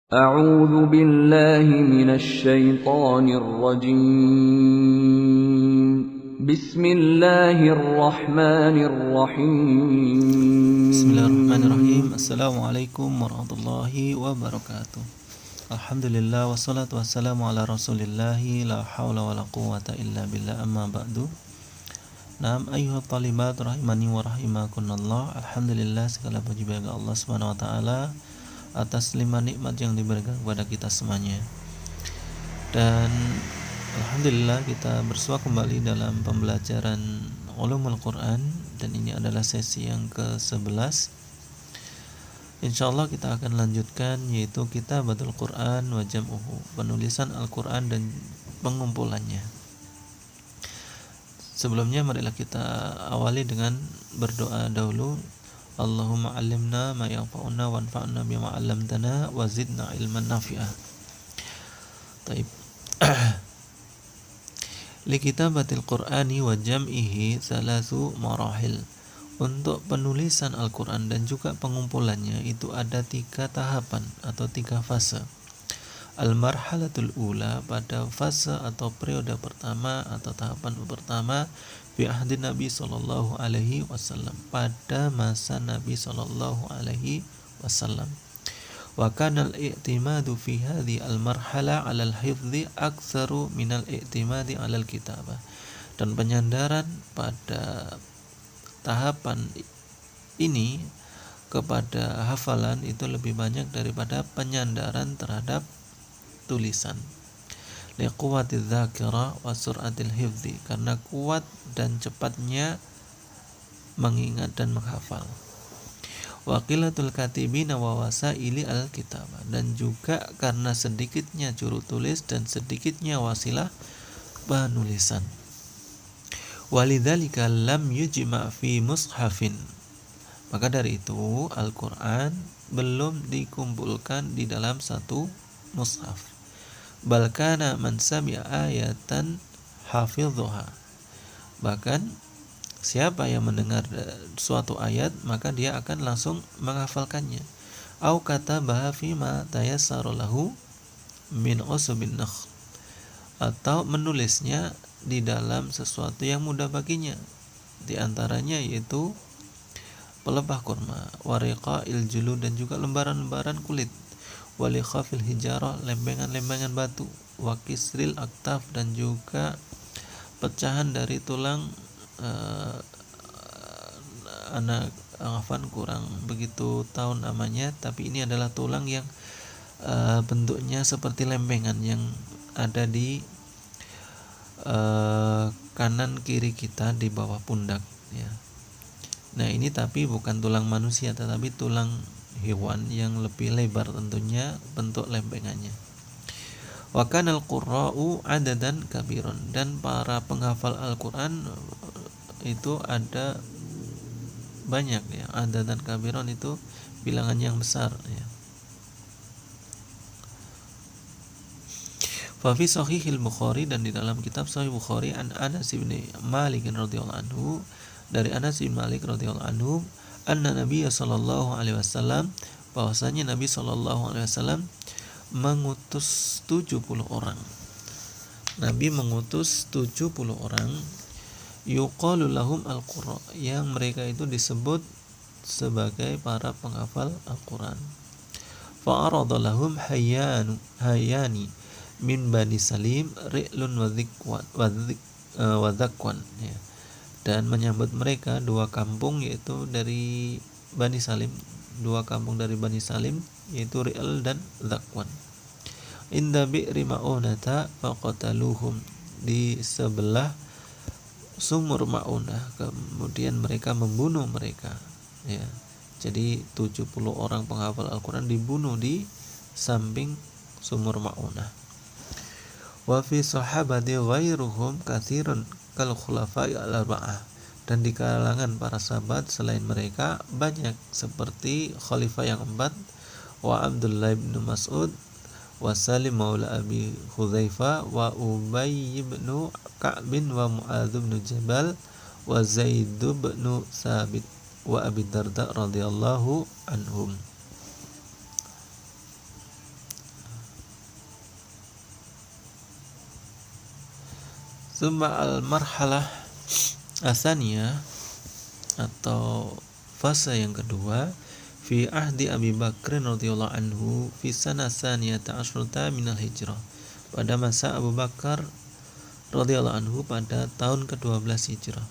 أعوذ بالله من الشيطان الرجيم بسم الله الرحمن الرحيم Bismillahirrahmanirrahim. Assalamualaikum warahmatullahi wabarakatuh. Alhamdulillah wassalatu wassalamu ala rasulillahi la hawla wa la quwata illa billah amma ba'du. Naam ayyuhat talibat rahimani wa rahimakunallah. Alhamdulillah segala puji bagi Allah Subhanahu wa taala atas 5 nikmat yang diberikan kepada kita semuanya. Dan alhamdulillah kita bersua kembali dalam pembelajaran Ulumul Quran, dan ini adalah sesi yang ke-11. Insyaallah kita akan lanjutkan, yaitu Kitabatul Quran wa Jam'uhu, penulisan Al-Quran dan pengumpulannya. Sebelumnya marilah kita awali dengan berdoa dahulu. Allahumma 'allimna ma yanfa'una wanfa'na bima 'allamtana wa zidna ilman nafi'ah. Taib. Li kitabatil Qur'ani wa jam'ihi salasu marahil. Untuk penulisan Al-Quran dan juga pengumpulannya itu ada 3 tahapan atau 3 fase. Al-marhalatul ula, pada fase atau periode pertama atau tahapan pertama, fi ahdi Nabi sallallahu alaihi wasallam, pada masa Nabi sallallahu alaihi wasallam. Wa kana al-i'timadu fi hadhihi al-marhala 'ala al-hifdhi aktsaru min al-i'timadi 'ala al-kitabah. Dan penyandaran pada tahapan ini kepada hafalan itu lebih banyak daripada penyandaran terhadap tulisan. Liquwatiz dzakirah wa sur'atil hifdzi, karena kuat dan cepatnya mengingat dan menghafal. Wa qillatul katibina wa wasaili al-kitabah, dan juga karena sedikitnya juru tulis dan sedikitnya wasilah penulisan. Walidzalika lam yujma' fi mushafin, maka dari itu Al-Quran belum dikumpulkan di dalam satu mushaf. Balkana man sami'a ayatan hafidhuha, bahkan siapa yang mendengar suatu ayat maka dia akan langsung menghafalkannya. Au katabaha fima tayassaru lahu min usbin nakhl, atau menulisnya di dalam sesuatu yang mudah baginya, di antaranya yaitu pelepah kurma, wariqail julud, dan juga lembaran-lembaran kulit, walikhafil hijarah, lembengan-lembengan batu, wa kisril aktaf, dan juga pecahan dari tulang anak Afan kurang begitu tahu namanya, tapi ini adalah tulang yang bentuknya seperti lembengan yang ada di kanan kiri kita di bawah pundak ya. Nah ini tapi bukan tulang manusia tetapi tulang hewan yang lebih lebar tentunya bentuk lembengannya. Wa kanal qurra'u adadan kabiron, dan para penghafal Al-Quran itu ada banyak ya. Adadan kabiron itu bilangan yang besar ya. Fa fi sahihil Bukhari, dan di dalam kitab Sahih Bukhari, an Anas bin Malik radhiyallahu anhu, dari Anas bin Malik radhiyallahu anhu, anna Nabiy sallallahu alaihi wasallam, bahwasanya Nabi sallallahu alaihi wasallam mengutus 70 orang. Nabi mengutus 70 orang, yuqalu lahum al-qurra, yang mereka itu disebut sebagai para penghafal Al-Quran. Fa'arada lahum hayani min Bani Salim ri'lun wa dhakwan ya. Dan menyambut mereka 2 kampung, yaitu dari Bani Salim, 2 kampung dari Bani Salim, yaitu Ri'l dan Dhakwan. Inda bi'ri ma'unata faqataluhum, di sebelah sumur Ma'unah, kemudian mereka membunuh mereka ya. Jadi 70 orang penghafal Al-Quran dibunuh di samping sumur Ma'unah. Wa fi sahabati ghairuhum katsirun kal khulafa'i al-arba'ah, dan di kalangan para sahabat selain mereka banyak seperti khalifah yang 4, wa Abdullah bin Mas'ud, wa Salim maula Abi Hudzaifah, wa Ubay bin Ka'b, wa Mu'adz bin Jabal, wa Zaid bin Thabit, wa Abi Darda radhiyallahu anhum. Summa al-marhalah asaniyah atau fase yang kedua fi ahdi Abi Bakr radhiyallahu anhu fi sana saniyata asyrata minal hijrah, pada masa Abu Bakar radhiyallahu anhu pada tahun ke-12 hijrah.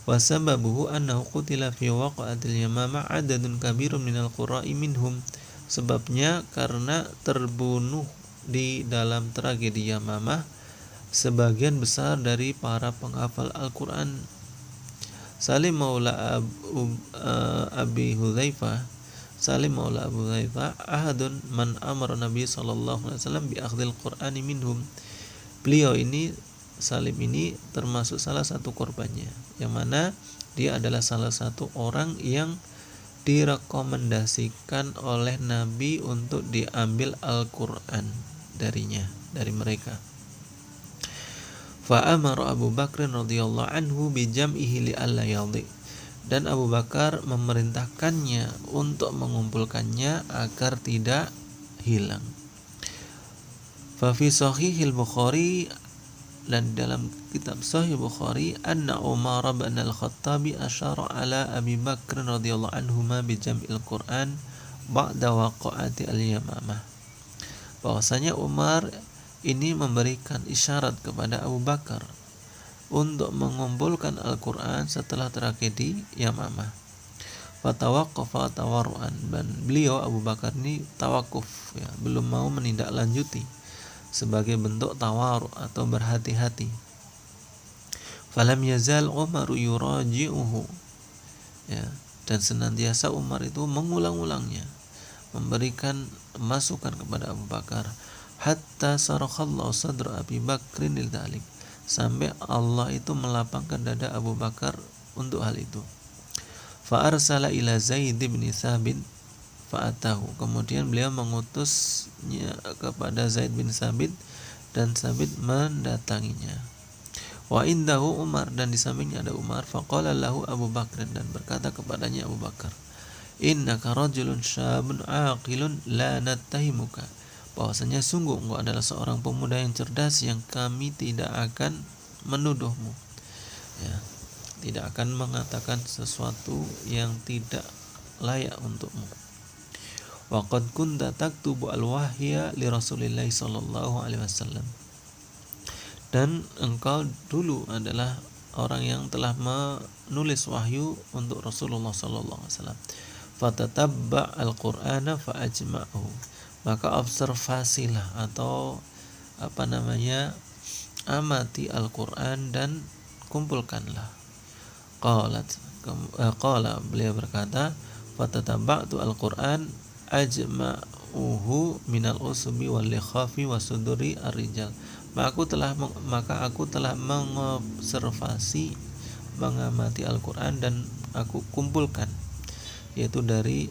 Wa sababuhu annahu qutila fi waqa'atil Yamamah adadun kabirun minal qura'i minhum, sebabnya karena terbunuh di dalam tragedi Yamamah sebagian besar dari para penghafal Al-Quran. Salim maula Abi Hudzaifah, Salim maula Abu Hudzaifah ahadun man amara Nabi sallallahu alaihi wasallam bi akhdhil Qur'ani minhum. Beliau ini, Salim ini termasuk salah satu korbannya, yang mana dia adalah salah satu orang yang direkomendasikan oleh Nabi untuk diambil Al-Quran darinya, dari mereka. Fa'amara Abu Bakr radhiyallahu anhu bijam'ihi li'alla yadhi, dan Abu Bakar memerintahkannya untuk mengumpulkannya agar tidak hilang. Fa fi sahihil Bukhari, dan dalam kitab Sahih Bukhari, anna Umar bin Al-Khattabi asyara ala Abi Bakr radhiyallahu anhuma bijam'il Qur'an ba'da waqa'ati al-Yamamah, bahwasanya Umar ini memberikan isyarat kepada Abu Bakar untuk mengumpulkan Al-Quran setelah tragedi Yamamah. Fatawaqqafa tawarruan, dan beliau Abu Bakar ini tawakuf, ya, belum mau menindaklanjuti sebagai bentuk tawarru atau berhati-hati. Falam yazal Umar yuraji'uhu, ya, dan senantiasa Umar itu mengulang-ulangnya, memberikan masukan kepada Abu Bakar, hatta sarakhallahu sadra Abi Bakrin lidzalik, sampai Allah itu melapangkan dada Abu Bakar untuk hal itu. Fa arsala ila Zaid bin Tsabit fa'atahu, kemudian beliau mengutusnya kepada Zaid bin Tsabit, dan Tsabit mendatanginya. Wa indahu Umar, dan di sampingnya ada Umar. Faqala lahu Abu Bakr, dan berkata kepadanya Abu Bakar, innaka rajulun syabun aqilun la nattahimuka, bahwasanya sungguh engkau adalah seorang pemuda yang cerdas yang kami tidak akan menuduhmu, ya, tidak akan mengatakan sesuatu yang tidak layak untukmu. Wa qad kunta taktubu al-wahya li Rasulillah sallallahu alaihi wasallam, dan engkau dulu adalah orang yang telah menulis wahyu untuk Rasulullah sallallahu alaihi wasallam. Fatatabba al-Qur'ana fa ajma'hu, maka observasilah atau amati Al-Quran dan kumpulkanlah. Qala, beliau berkata, fatataba'tu Al-Quran ajma'uhu minal usubi wal likhafi wasuduri ar-rijal, maka aku telah mengobservasi, mengamati Al-Quran, dan aku kumpulkan, yaitu dari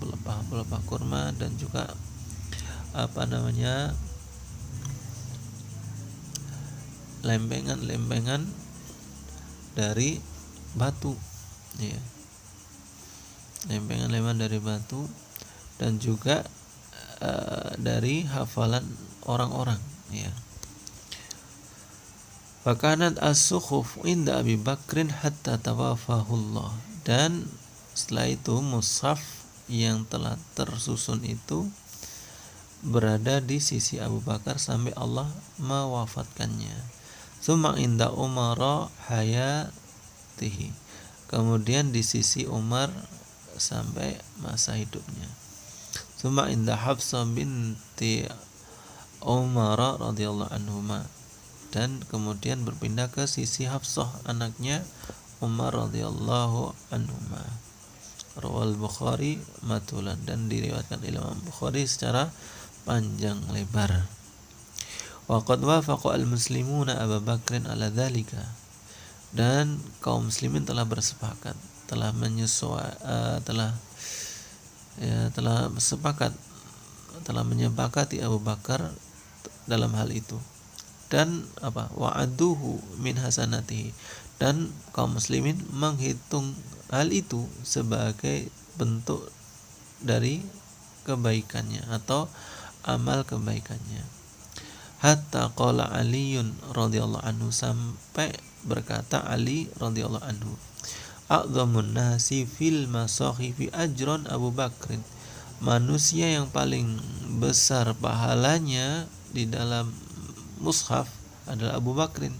pelepah kurma, dan juga lempengan dari batu, ya, lempengan dari batu, dan juga dari hafalan orang-orang, ya. Fakanat as-sukhuf inda Abi Bakrin hatta tawafahullah, dan setelah itu mushaf yang telah tersusun itu berada di sisi Abu Bakar sampai Allah mewafatkannya. Summa inda Umar hayatihi, kemudian di sisi Umar sampai masa hidupnya. Summa inda Hafsah binti Umar radhiyallahu anhuma, dan kemudian berpindah ke sisi Hafsah anaknya Umar radhiyallahu anhuma. Rawal Bukhari matulan, dan diriwayatkan Imam Bukhari secara panjang lebar. Wa qad wafaqa al-muslimuna Abu Bakrin ala dzalika, dan kaum muslimin telah bersepakat, telah menyepakati Abu Bakar dalam hal itu, dan wa'aduhu min hasanatihi, dan kaum muslimin menghitung hal itu sebagai bentuk dari kebaikannya atau amal kebaikannya. hatta qala Aliun radhiyallahu anhu, sampai berkata Ali radhiyallahu anhu, a'dhamun nasi fil masakhifi ajran Abu Bakrin, manusia yang paling besar pahalanya di dalam mushaf adalah Abu Bakrin.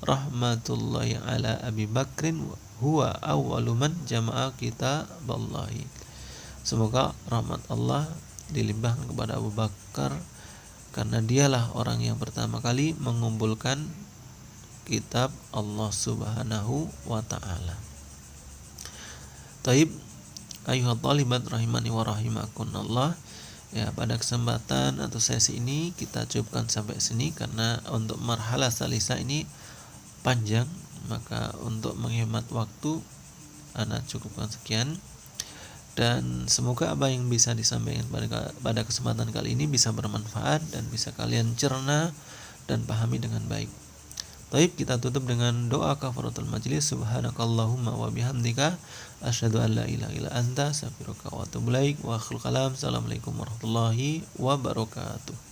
Rahmatullahi ala Abi Bakrin huwa awwalu man jama'a kitaballahi. Semoga rahmat Allah dilimpahkan kepada Abu Bakar, karena dialah orang yang pertama kali mengumpulkan kitab Allah Subhanahu wa taala. Taib, ayuhat talibat rahimani wa rahimakunallah. Ya, pada kesempatan atau sesi ini kita cukupkan sampai sini, karena untuk marhalah salisa ini panjang, maka untuk menghemat waktu ana cukupkan sekian. Dan semoga apa yang bisa disampaikan pada kesempatan kali ini bisa bermanfaat dan bisa kalian cerna dan pahami dengan baik. Baik, kita tutup dengan doa kafaratul majlis. Subhanakallahumma wa bihamdika asyhadu an la ilaha illa anta astaghfiruka wa atubu ilaik. Wa akhirul kalam. Assalamualaikum warahmatullahi wabarakatuh.